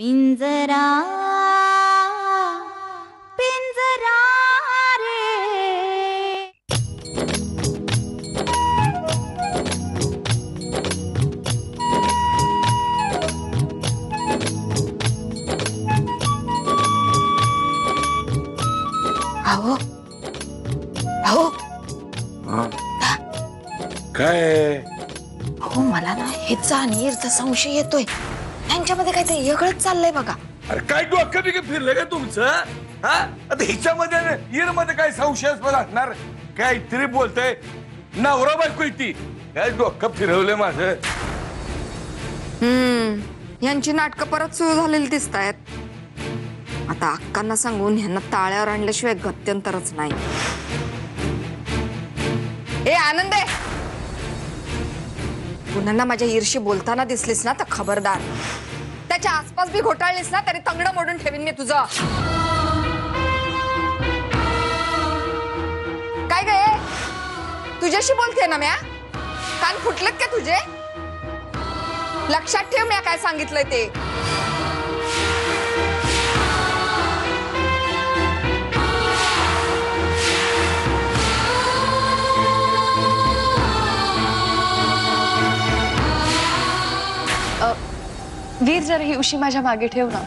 पिंजरा पिंजरा रे। अहो अहो काय हो, मला ना हेचा आणि ईरचा संशय येतोय. यांच्यामध्ये काहीतरी वेगळंच चाललंय बघा. अरे काय डोकं बिकं फिरलं का तुमचं? हा आता हिच्यामध्ये ईर मध्ये काय संशयास्पद असणार? काहीतरी बोलतय. नवरा बायको ती काय डोकं फिरवलंय माझं. यांची नाटकं परत सुरू झालेली दिसत आहेत. आता अक्कांना सांगून ह्यांना ताळ्यावर आणल्याशिवाय गत्यंतरच नाही. ए आनंदे, पुन्हा माझ्या ईर्षी बोलताना दिसलीस ना तर खबरदार. त्याच्या आसपास बी घोटाळलीस ना तरी तंगडं मोडून ठेवीन मी तुझं. काय गे, तुझ्याशी बोलते ना म्या? कान फुटलेत का तुझे? लक्षात ठेव म्या काय सांगितलंय ते. वीर, जरा ही उशी माझ्या मागे ठेव ना.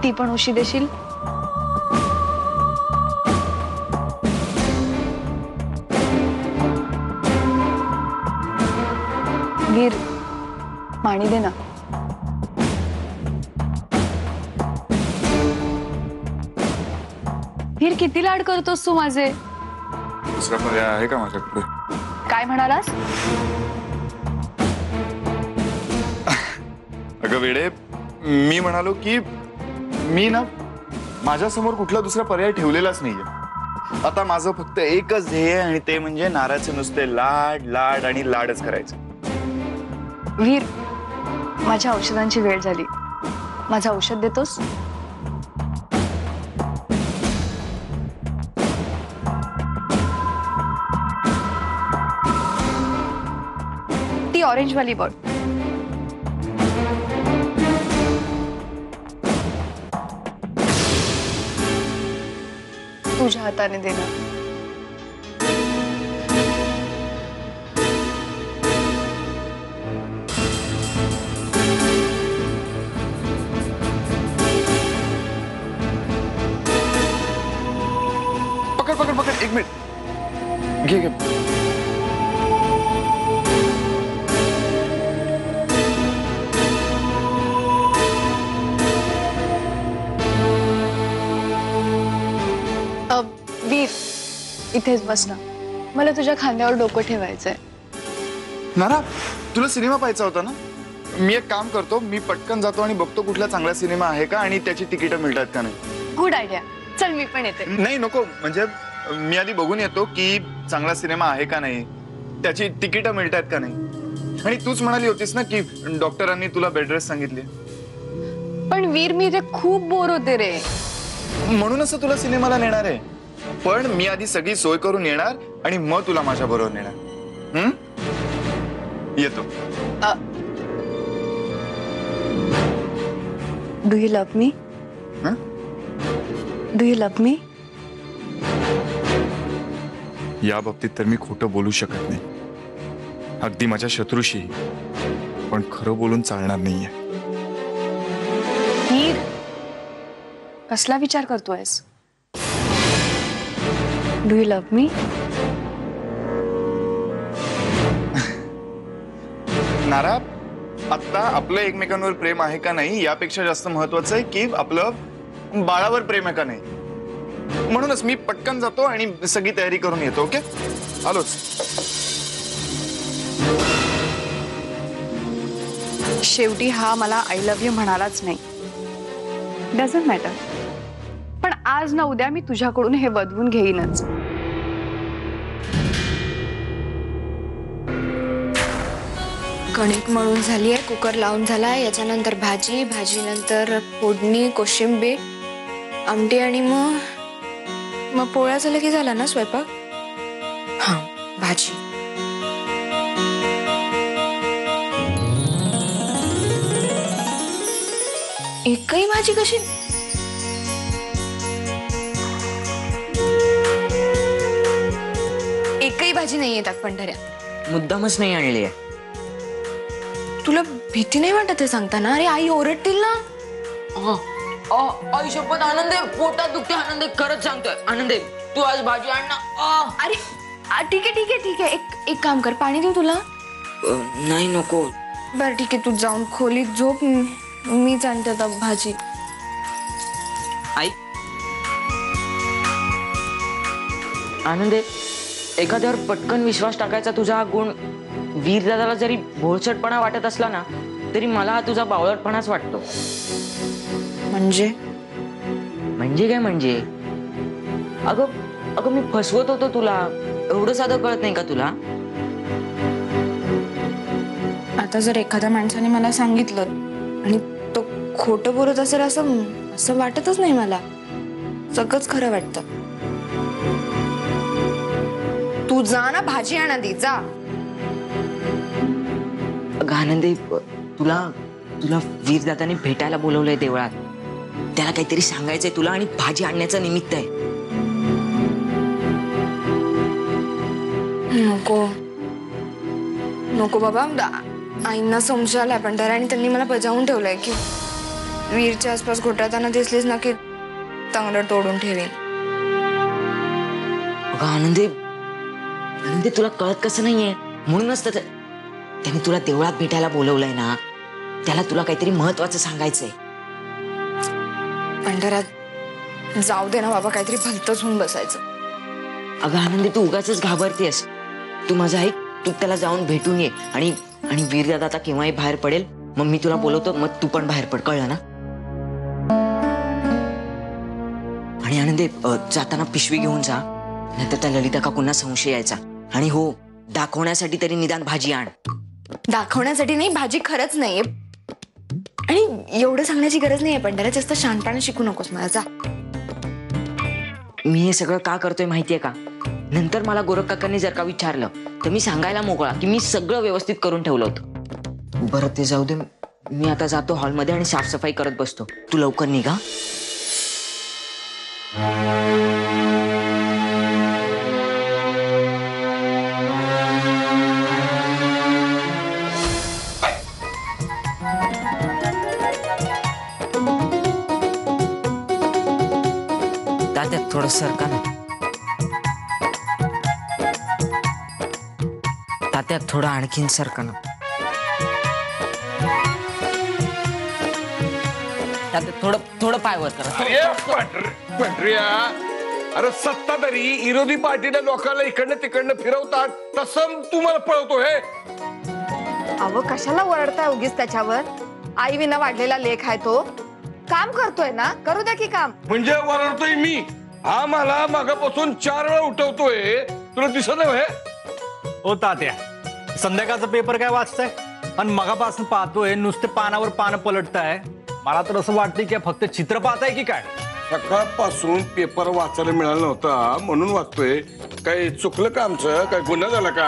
ती पण उशी देशील? वीर, पाणी दे ना. वीर, किती लाड करतोस तू माझे? दुसरा पर्याय आहे का माझ्याकडे? काय म्हणालास? अगं वेडे, मी म्हणालो की मी ना माझ्या समोर कुठला दुसरा पर्याय ठेवलेलाच नाहीये. आता माझं फक्त एकच ध्येय आणि ते म्हणजे नाराचे नुसते लाड लाड आणि लाडच करायचं. वीर, माझ्या औषधांची वेळ झाली. माझं औषध देतोस? ती ऑरेंज वाली बघ. तुझ्या हाताने दे ना. पकड पकड पकड, एक मिनिट. घे घे. वीर, इथेच बस ना. मला तुझ्या खांद्यावर डोकं ठेवायचंय. नाना, तुला सिनेमा पाहायचा होता ना? मी एक काम करतो, मी पटकन जातो आणि बघतो कुठला चांगला सिनेमा आहे का आणि त्याची तिकीटं मिळतात का नाही. Good idea. चल, मी पण येते. नाही नको, म्हणजे मी आधी बघून येतो की चांगला सिनेमा आहे का नाही, त्याची तिकीटं मिळतात का नाही. आणि तूच म्हणाली होतीस ना की डॉक्टरांनी तुला बेड रेस्ट सांगितली. पण वीर, मी इथे खूप बोर होते रे. म्हणूनच तुला सिनेमाला नेणार आहे. पण मी आधी सगळी सोय करून येणार आणि मग तुला माझ्या बरोबर नेणार. येतो. Do you love me? Do you love me? या बाबतीत तर मी खोटं बोलू शकत नाही, अगदी माझ्या शत्रूशी. पण खरं बोलून चालणार नाहीये. वीर, कसला विचार करतोयस? डू यू लव्ह मी? नारा, आता आपलं एकमेकांवर प्रेम आहे का नाही यापेक्षा जास्त महत्वाचं आहे की आपलं बाळावर प्रेम आहे का नाही. म्हणूनच मी पटकन जातो आणि सगळी तयारी करून येतो. ओके, आलोच. शेवटी हा मला आय लव्ह यू म्हणालाच नाही. Doesn't matter. पण आज ना उद्या मी तुझ्याकडून हे वदवून घेईनच. कणिक मळून झाली आहे, कुकर लावून झालाय, याच्यानंतर भाजी, भाजीनंतर फोडणी, कोशिंबीर, आमटी आणि मग पोळ्या झालं की झाला ना स्वयंपाक. हा भाजी. एकही भाजी कशी? एकही भाजी नाही येतात पंढऱ्या. मुद्दामच नाही आणली आहे. तुला भीती नाही वाटत हे सांगताना? अरे आई ओरडतील ना. आई शपथ आनंदे, पोटात दुखते आनंदे, खरंच सांगतोय आनंदे, तू आज भाजी आण ना. अरे ठीक आहे ठीक आहे ठीक आहे. एक काम कर, पाणी देऊ तुला? नाही नको. बरं ठीक आहे, तू जाऊन खोलीत झोप, मीच आणते आता भाजी. आई आनंदे, एखाद्यावर पटकन विश्वास टाकायचा तुझा हा गुण वीरदादाला जरी भोळसटपणा वाटत असला ना, तरी मला हा तुझा बावळटपणाच वाटतो. म्हणजे काय म्हणजे? अगं अगं मी फसवत होतो तुला, एवढं साधं कळत नाही का तुला? आता जर एखाद्या माणसाने मला सांगितलं आणि तो खोटं बोलत असेल असं वाटतच नाही मला. सगळंच खरं वाटतं. तू जा ना, भाजी आण आधी, जा. अगं आनंदे, तुला वीरदादाने भेटायला बोलवलंय देवळात. त्याला काहीतरी सांगायचंय तुला आणि भाजी आणण्याचं निमित्त आहे. नको बाबा, आईंना संशय आलाय पण आणि त्यांनी मला बजावून ठेवलंय की वीरच्या आसपास घोटाळताना दिसलीच ना की तंगड तोडून ठेवीन. अगं आनंदे, तुला कळत कसं नाहीये? म्हणूनच तर त्याने तुला देवळात भेटायला बोलवलंय ना. त्याला तुला काहीतरी महत्वाचं सांगायचंय. पंढरात जाऊ दे ना बाबा, काहीतरी भलतंच होऊन बसायचं. अगं आनंदी, तू उगाचच घाबरतेस. तू माझं ऐक, तू त्याला जाऊन भेटून ये आणि वीरदादा आता केव्हाही बाहेर पडेल, मग मी तुला बोलवतो, मग तू पण बाहेर पड, कळलं ना? आणि आनंदी, जाताना पिशवी घेऊन जा, नाहीतर त्या ललिता काकूंना संशय यायचा. आणि हो, दाखवण्यासाठी तरी निदान भाजी आण. दाखवण्यासाठी नाही, भाजी खरंच नाहीये. आणि एवढं सांगण्याची गरज नाहीये पंढरा, जास्त शहाणपणा शिकू नकोस मला, जा. मी हे सगळं का करतोय माहितीये का? नंतर मला गोरख काकांनी जर का विचारलं तर मी सांगायला मोकळा की मी सगळं व्यवस्थित करून ठेवलं होतं. बरं ते जाऊ दे, मी आता जातो हॉलमध्ये आणि साफसफाई करत बसतो. तू लवकर निघा. तात्यात थोडं सरका ना. तात्यात थोडं आणखीन सरका ना. तात्यात थोडं पायवर करा. अरे पंढऱ्या, अरे सत्ताधारी विरोधी पार्टीच्या लोकांना इकडनं तिकडनं फिरवतात, तसं तू मला पळवतो हे? अहो कशाला ओरडताय उगीच त्याच्यावर? आई विना वाढलेला लेख आहे तो. काम करतोय ना, करू द्या की काम. म्हणजे वरडतोय मी? हा मला मागापासून 4 वेळा उठवतोय, तुला दिसत नाही हे? ओ तात्या, संध्याकाळचा पेपर काय वाचताय आणि मगापासून पाहतोय नुसते पानावर पानं पलटताय. मला तर असं वाटतंय की फक्त चित्र पाहताय की काय? सकाळपासून पेपर वाचायला मिळाला नव्हता म्हणून वाचतोय. काय चुकलं का आमचं? काय गुन्हा झाला का?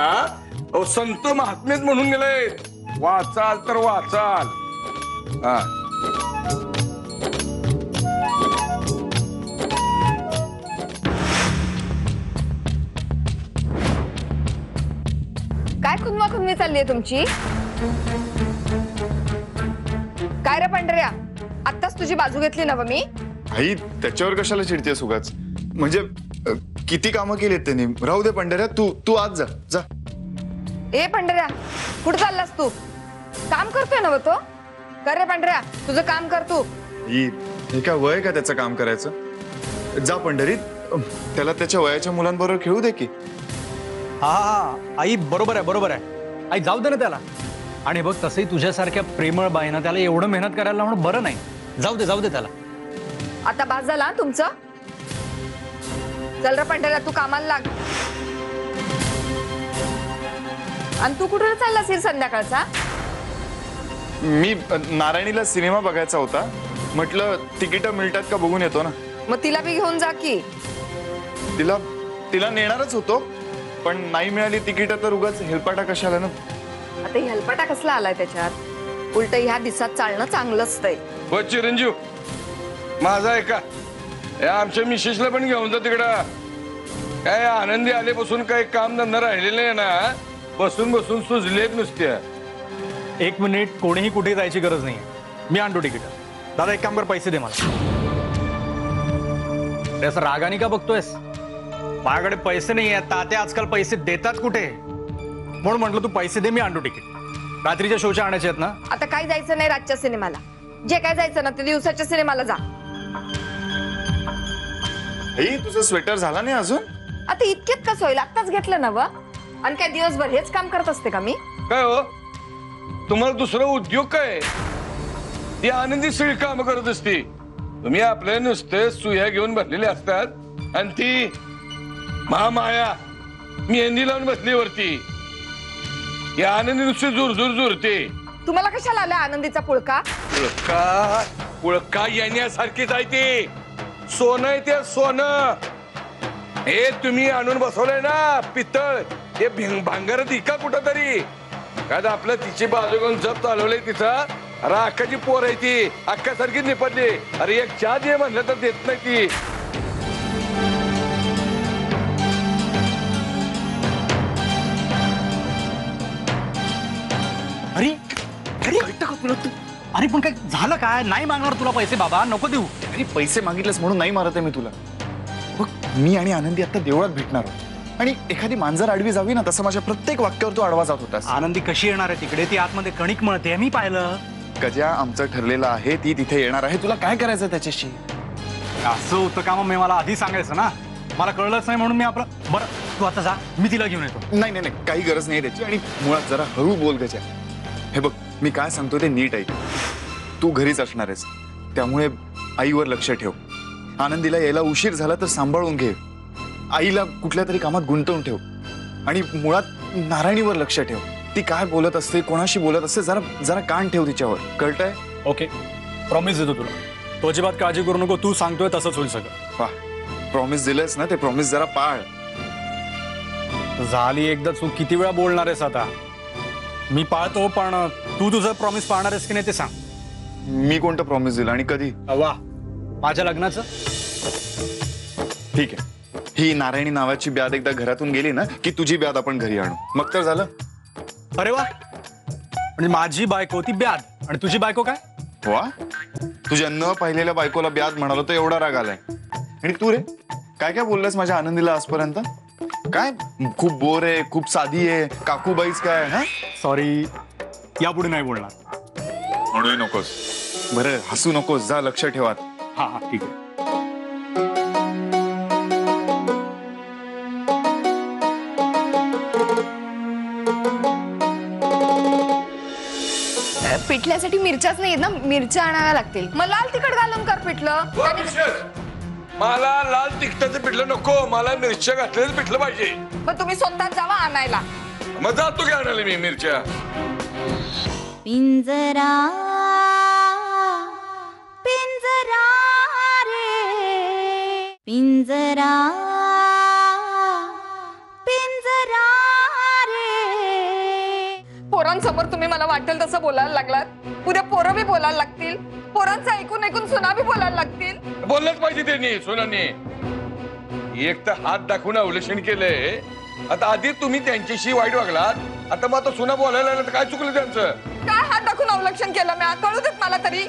अहो संत महात्मेत म्हणून गेले, वाचाल तर वाचाल. हा, काय खुन्मा चालली आहे तुमची? काय रे पंढऱ्या, आत्ताच तुझी बाजू घेतली ना मी? आई त्याच्यावर कशाला चिडतेस उगाच? म्हणजे किती कामं केलीत त्यांनी. राहू दे पंढऱ्या, तू आज जा जा. ए पंढऱ्या, कुठं चाललास तू? काम करतोय ना तो? कर रे पंढऱ्या, तुझं काम कर तू. हे काय वय का त्याचं काम करायचं? जा पंढरीत, त्याला त्याच्या वयाच्या मुलांबरोबर खेळू दे की. हा आई, बरोबर आहे. आई जाऊ दे ना त्याला. आणि बघ, तसंही तुझ्यासारख्या प्रेमळ बाईनं त्याला एवढं मेहनत करायला लावणं बरं नाही. जाऊ दे त्याला. आता बास झाला तुमचं? चल रे पंढऱ्या, तू कामाला लाग. आणि तू कुठे चाललास संध्याकाळचा? मी नारायणीला सिनेमा बघायचा होता, म्हटलं तिकीट मिळतात का बघून येतो ना. मग तिला बी घेऊन जा की. तिला नेणारच होतो, पण नाही मिळाली तिकीट तर उगाच हेलपाटा कशाला ना. आता हेलपाटा कसला आलाय त्याच्यात? उलट ह्या दिवसात चालणं चांगलं असतंय. हो चिरंजीव, माझा ऐका, या आमच्या मिसेसला पण घेऊन जा तिकडं. काय आनंदी आल्यापासून काही काम धंदा राहिलेलं आहे ना, बसून बसून सुजलेत नुसत्या. 1 मिनिट, कोणीही कुठे जायची गरज नाही. मी आणतो तिकीट. दादा एक काम कर, पैसे दे मला. अरे असं रागाने का बघतोयस? माझ्याकडे पैसे नाही आहेत. तात्या आजकाल पैसे देतात कुठे? म्हणून म्हटलं तू पैसे दे, मी आणतो तिकीट. रात्रीच्या शोच्या आणायचे आहेत ना? आता काय जायचं नाही रातच्या सिनेमाला. जे काय जायचं ना ते दिवसाच्या सिनेमाला जा. हे तुझं स्वेटर झाला नाही अजून? आता इतक्यात कसं होईल? आत्ताच घेतलं ना व. आणि काय दिवसभर हेच काम करत असते का मी? काय हो, तुम्हाला दुसरा उद्योग काय? ती आनंदी सगळी काम करत असते. तुम्ही आपले नुसते सुया घेऊन बसलेले असतात आणि ती महामाया मेहंदी लावून बसली वरती. ही आनंदी नुसती झुरझुर झुरते. तुम्हाला कशाला आला आनंदीचा पुळका? पुळका पुळका येण्यासारखीच आहे ती. सोनं आहे ते सोनं. हे तुम्ही आणून बसवलंय ना पितळ, हे भांगारात इका कुठं तरी. काय आपलं तिची बाजू घेऊन जप चालवलंय तिचा. अरे अक्काची पोर आहे ती, अक्कासारखी निपटली. अरे एक चहा दे म्हणलं तर देत नाही ती. अरे अरे अरे पण काय झालं काय? नाही मागणार तुला पैसे बाबा, नको देऊ. अरे पैसे मागितलेस म्हणून नाही मारत आहे मी तुला. बघ, मी आणि आनंदी आता देवळात भेटणार आहोत आणि एखादी मांजर आडवी जावी ना, तसं माझ्या प्रत्येक वाक्यावर तू आडवा जात होतास. आनंदी कशी येणार आहे तिकडे? ती आतमध्ये कणिक मळते, मी पाहिलं. गजा आमचं ठरलेलं आहे, ती तिथे येणार आहे. तुला काय करायचं त्याच्याशी? असं होतं का? मग मी मला आधी सांगायचं ना. मला कळलंच नाही म्हणून मी आपलं. बरं तू आता जा, मी तिला घेऊन येतो. नाही नाही नाही, काही गरज नाही त्याची. आणि मुळात जरा हळू बोल गजा. हे बघ, मी काय सांगतो ते नीट ऐक. तू घरीच असणार आहेस, त्यामुळे आईवर लक्ष ठेव. आनंदीला यायला उशीर झाला तर सांभाळून घे. आईला कुठल्या तरी कामात गुंतवून ठेव. आणि मुळात नारायणीवर लक्ष ठेव. ती काय बोलत असते, कोणाशी बोलत असते, जरा जरा कान ठेव तिच्यावर. कळतंय? ओके, प्रॉमिस देतो तुला. तू अजिबात काळजी करू नको. तू सांगतोय तसंच होईल सगळं. वा, प्रॉमिस दिलंयस ना, ते प्रॉमिस जरा पाळ. झाली एकदा चूक, किती वेळा बोलणार आहेस आता? मी पाळतो, पण तू तुझं प्रॉमिस पाळणार आहेस की नाही ते सांग. मी कोणतं प्रॉमिस दिलं आणि कधी? वा, माझ्या लग्नाचं. ठीक आहे, ही नारायणी नावाची ब्याद एकदा घरातून गेली ना की तुझी ब्याद आपण घरी आणू, मग तर झालं. अरे वा, म्हणजे माझी बायको ती ब्याद आणि तुझी बायको काय? वा, तुझ्या न पाहिलेल्या बायकोला ब्याद म्हणालो तर एवढा राग आलाय. आणि तू रे, काय काय बोललास माझ्या आनंदीला आजपर्यंत? काय खूप बोर आहे, खूप साधी आहे, काकूबाईच काय? हा, सॉरी, यापुढे नाही बोलणार. म्हणू नकोस. बरं, हसू नकोस, जा, लक्ष ठेवा. हा हा, ठीक आहे. पिठल्यासाठी मिरच्याच नाही ना, मिरच्या आणाव्या लागतील. मग लाल तिखट घालून कर पिठलं. मला लाल तिखटाचं पिठलं नको, मला मिरच्या घातलेलं पिठलं पाहिजे. मग तुम्ही स्वतः जावा आणायला. मग जातो की आणायला मी मिरच्या. पिंजरा पिंजरा रे पिंजरा पिंजरा रे. पोरांसमोर तुम्ही मला वाटेल तसं बोलायला लागलात. उद्या पोरं बी बोलायला लागतील. पोरांचं ऐकून ऐकून सुना बी बोलायला लागतील. बोललंच पाहिजे त्यांनी, सोनांनी. एक तर हात दाखवून अवलेषण केलंय. आता आधी तुम्ही त्यांच्याशी वाईट वागलात, आता मग आता सुना बोलायला लागलं तर काय चुकलं त्यांचं? काय हात दाखवून अवलक्षण केलं मी? कळू देत मला तरी.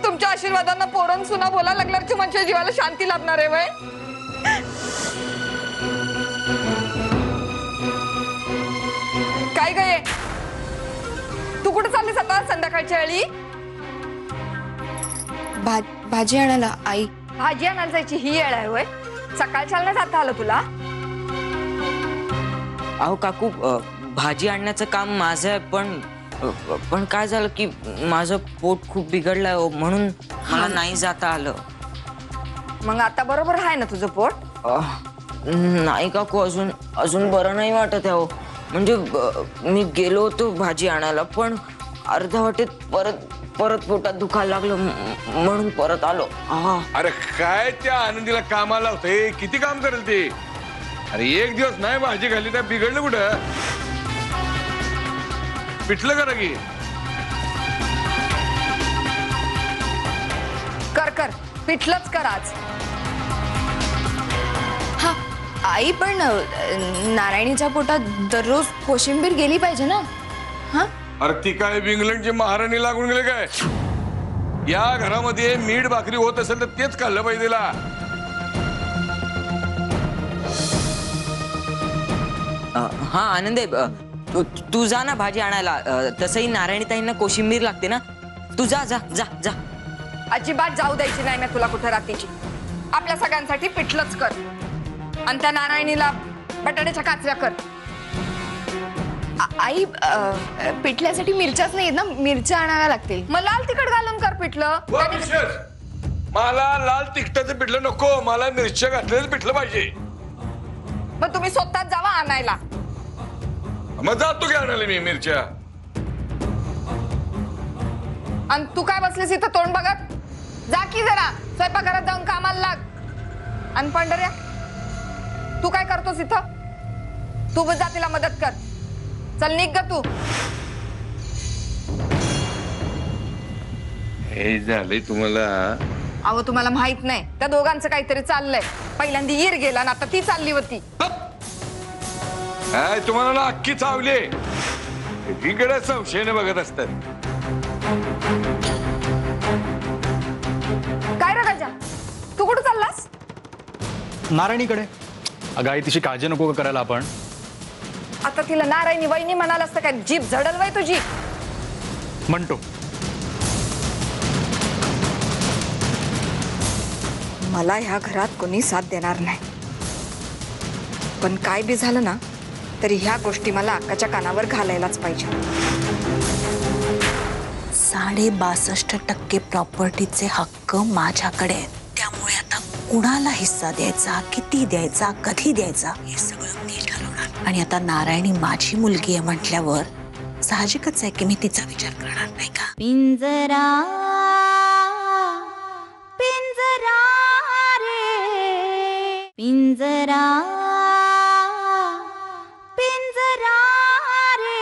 तुमच्या आशीर्वादांना पोरं सुना बोलायला लागल्यावर माझ्या जीवाला शांती लाभणार आहे वय. काय गे, तू कुठे चाललीस आता संध्याकाळच्या वेळी? भाजी आणायला आई. भाजी आणायला जायची ही वेळ आहे वय? सकाळच्या नाही जाता आलं तुला? अहो काकू, भाजी आणण्याचं काम माझं आहे, पण काय झालं की माझं पोट खूप बिघडलंय हो, म्हणून मला नाही जाता आलं. मग आता बरोबर आहे ना तुझं पोट? नाही काकू, अजून बरं नाही वाटत आहे हो. म्हणजे मी गेलो होतो भाजी आणायला, पण अर्ध्या वाटेत परत पोटात दुखायला लागलं, म्हणून परत आलो. अरे काय त्या आनंदीला कामाला होते, किती काम करेल ते? अरे एक दिवस नाही भाजी खाल्ली तर बिघडलं कुठं? पिठलं करा की. कर पिठलंच कर आज. हा आई पण नारायणीच्या पोटात दररोज कोशिंबीर गेली पाहिजे ना. हा अरे ती काय इंग्लंडची महाराणी लागून गेले काय? या घरामध्ये मीठ भाकरी होत असेल तर तेच खाल्लं पाहिजे तिला. हा आनंदे, तू जा ना भाजी आणायला. तसंही नारायणीताईंना कोशिंबीर लागते ना. तू जा जा जा जा. अजिबात जाऊ द्यायची नाही ना तुला कुठं रात्रीची. आपल्या सगळ्यांसाठी पिठलंच कर आणि त्या नारायणीला बटाट्याच्या काचऱ्या कर. आई पिठल्यासाठी मिरच्याच नाही ना, मिरच्या आणाव्या लागतील. मग लाल तिखट घालून कर पिठलं. वा, विशेष. मला लाल तिखटाचं पिठलं नको, मला मिरच्या घातलेलं पिठलं पाहिजे. मग तुम्ही स्वतःच जावा आणायला. मग जातो की आणायला मी मिरच्या. आणि तू काय बसलीस इथं तोंड बघत? जा की जरा स्वयंपाकघरात जाऊन कामाला लाग. आणि पंढऱ्या तू काय करतोस इथं? तू बस जा तिला मदत कर. चल निघ ग तू. हे झालंय तुम्हाला. अहो तुम्हाला माहित नाही त्या दोघांचं काहीतरी चाललंय. पहिल्यांदा ईर गेला ना आता ती चालली होती. काय तुम्हाला ना अख्खी चावले. इकडे संशयाने बघत असतात. काय रे गजा, तू कुठं चाललास? नारायणीकडे. अगं आई तिची काळजी नको का करायला आपण? आता तिला नारायणी वहिनी म्हणाल असतं काय? जीभ झडल वय तुझी. म्हणतो मला ह्या घरात कोणी साथ देणार नाही. पण काय बी झालं ना तरी ह्या गोष्टी मला अक्काच्या कानावर घालायलाच पाहिजे. 62% प्रॉपर्टीचे हक्क माझ्याकडे आहेत. त्यामुळे आता कुणाला हिस्सा द्यायचा, किती द्यायचा, कधी द्यायचा हे सगळं मी ठरवणार. आणि आता नारायणी माझी मुलगी आहे म्हटल्यावर साहजिकच आहे की मी तिचा विचार करणार नाही का? पिंजरा पिंजरा रे पिंजरा पिंजरा रे.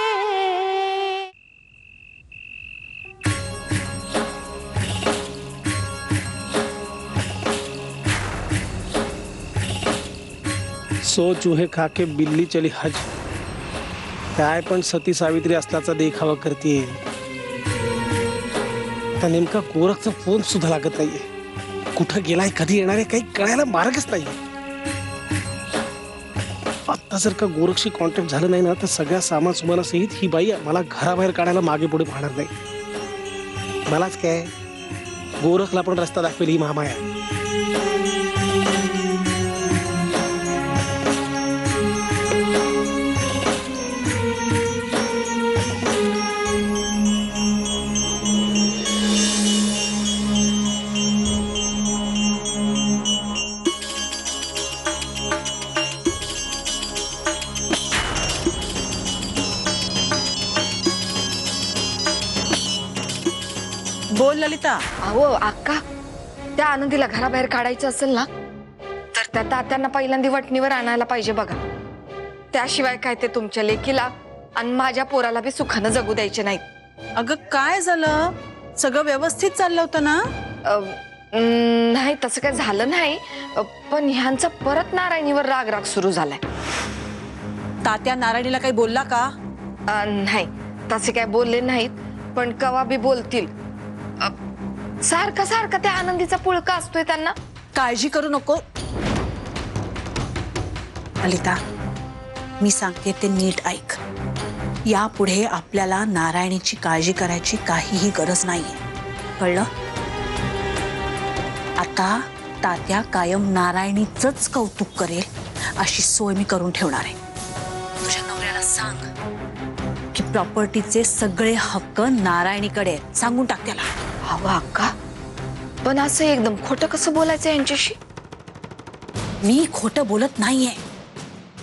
सो चूहे खा के बिल्ली चली हज. काय पण सती सावित्री असल्याचा देखावा करते. आता नेमका गोरखचा फोन सुद्धा लागत नाहीये. कुठं गेलाय, कधी येणार आहे, काही कळायला मार्गच नाही. आता जर का गोरखशी कॉन्टॅक्ट झालं नाही ना तर सगळ्या सामान सुमानासहित ही बाई मला घराबाहेर काढायला मागे पुढे पाहणार नाही. मलाच काय, गोरखला पण रस्ता दाखवेल ही महामाया. बोल ललिता. अहो अक्का, त्या आनंदीला घराबाहेर काढायचं असेल ना तर त्या तात्यांना पहिल्यांदा वटणीवर आणायला पाहिजे बघा. त्याशिवाय काय ते तुमच्या लेकीला आणि माझ्या पोराला बी सुखानं जगू द्यायचे नाहीत. अगं काय झालं? सगळं व्यवस्थित चाललं होतं ना? नाही तसं काय झालं नाही. पण ह्यांचा परत नारायणीवर राग राग सुरू झालाय. तात्या नारायणीला काही बोलला का? नाही तसे काय बोलले नाहीत. पण कवा बी बोलतील. सारखा सारखा त्या आनंदीचा पुळका असतोय त्यांना. काळजी करू नको ललिता, मी सांगते ते नीट ऐक. यापुढे आपल्याला नारायणीची काळजी करायची काहीही गरज नाहीये, कळलं? आता तात्या कायम नारायणीचंच कौतुक करेल अशी सोय मी करून ठेवणार आहे. तुझ्या नवऱ्याला सांग की प्रॉपर्टीचे सगळे हक्क नारायणीकडे आहेत. सांगून टाक त्याला. अहो अक्का, पण असं एकदम खोटं कसं बोलायचं यांच्याशी? मी खोटं बोलत नाहीये,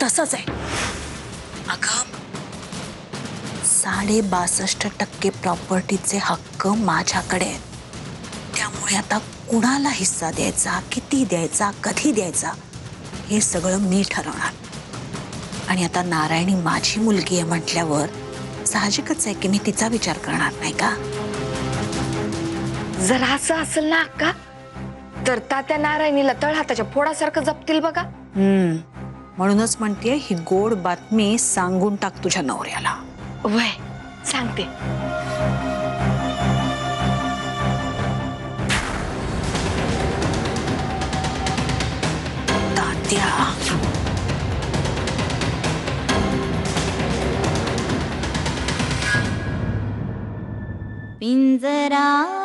तसंच आहे. अगं 62% प्रॉपर्टीचे हक्क माझ्याकडे आहेत. त्यामुळे आता कुणाला हिस्सा द्यायचा, किती द्यायचा, कधी द्यायचा हे सगळं मी ठरवणार. आणि आता नारायणी माझी मुलगी आहे म्हटल्यावर साहजिकच आहे की मी तिचा विचार करणार नाही का? जर असं असेल ना अक्का, तर तात्या नारायणीला तळहाताच्या फोडासारखं जपतील बघा. म्हणूनच म्हणतेय ही गोड बातमी सांगून टाक तुझ्या नवऱ्याला. वय सांगते. तात्या, पिंजरा